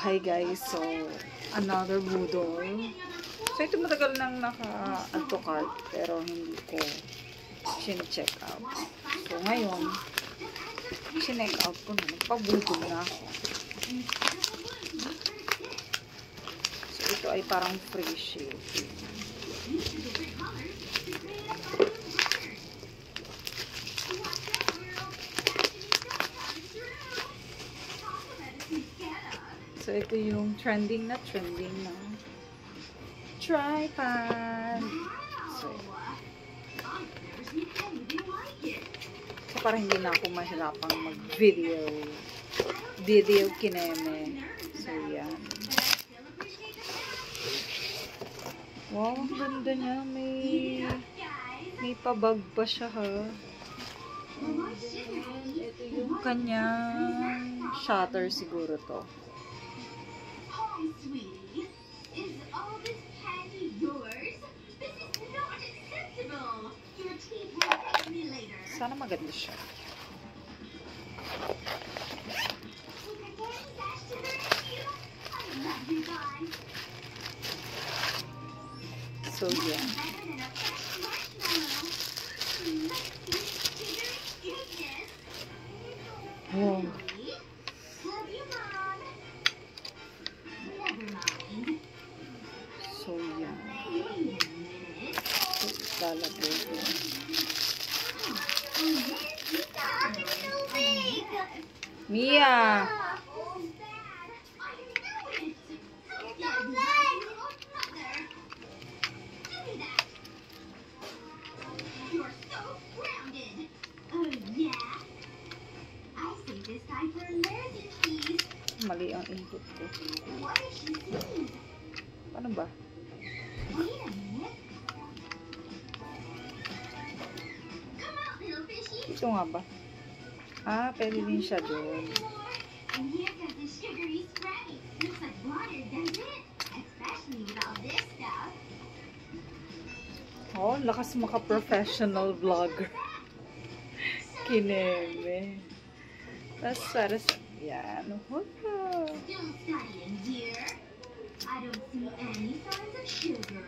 Hi guys, so another budol. So ito matagal nang naka-add to cart pero hindi ko check out. So ngayon, check out ko na. Nagpabudol na ako. So ito ay parang free shipping. So, ito yung trending na tripod. So para hindi na ako mahirapang mag-video kineme. So, yan. Wow, ang ganda niya. May pabag pa siya, ha. Ito yung kanyang shutter siguro to. Sweetie, is all this candy yours? This is not acceptable. Your teeth will thank me later. Sana maganda siya. So, yeah. Wow. So, yan. So, ilalagay ko. Mia! Mali ang input ko. Ano ba? Ito nga ba? Ah, pwede din siya doon. Oh, lakas maka-professional vlogger. Kineme. Tapos para sa... Yan. I don't see any signs of sugar.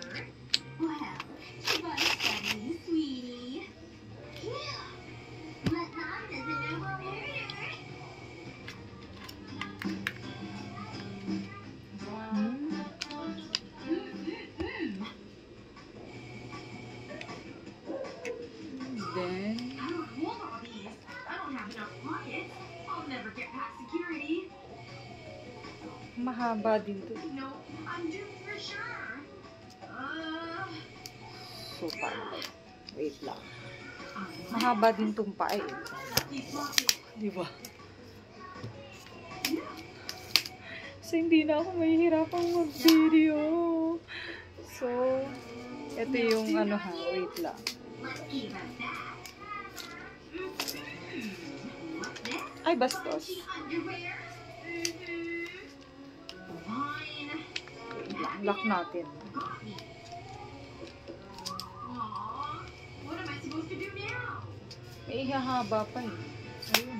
Well, you gotta study, sweetie. But Mom doesn't know what murder. Then, I don't hold all these. I don't have enough pockets. I'll never get past security. mahaba din to. No, I'm due for sure. So, paano? Wait lang. Mahaba din tong paa eh. Diba? So, hindi na ako mahihirapang mag-video. So, ito yung ano ha. Wait lang. Ay, bastos. Lock natin. May ihahaba pa eh. Ayun.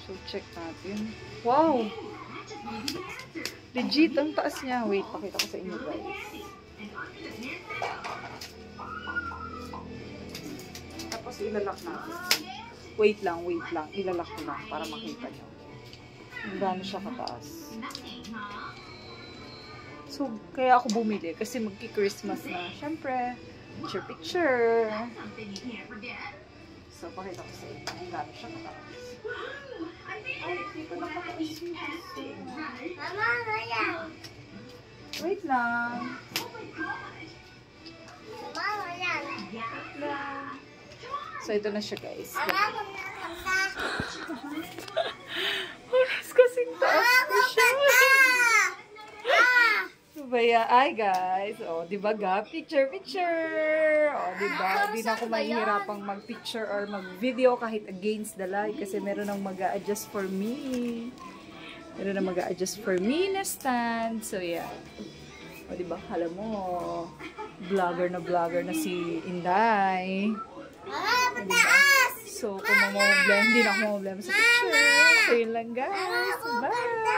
So, check natin. Wow! Legit, ang taas niya. Wait, pakita ko sa inyo guys. Tapos ilalak natin. Wait lang. Ilalak ko lang para makita nyo. Gano'n siya kataas. So, kaya ako bumili kasi magki-Christmas na. Siyempre, picture. So, pakita ko sa inyo. Gano'n siya kataas. Ay, hindi ko nakapag-isip. Mama, yan. Wait lang. Mama, yan. Wait lang. So, ito na siya guys. Mama, Oras kasing taas ko siya. Baya, ay guys. O, diba ga? Picture. O, diba? Di na ako mahihirapang mag-picture or mag-video kahit against the light kasi meron nang mag-a-adjust for me. Meron nang mag-a-adjust for me na stand. So, yeah. O, diba? Alam mo, vlogger na si Inday. Mama, mataas! So, kung hindi na ako mamblema sa picture. So, yun lang guys. Bye!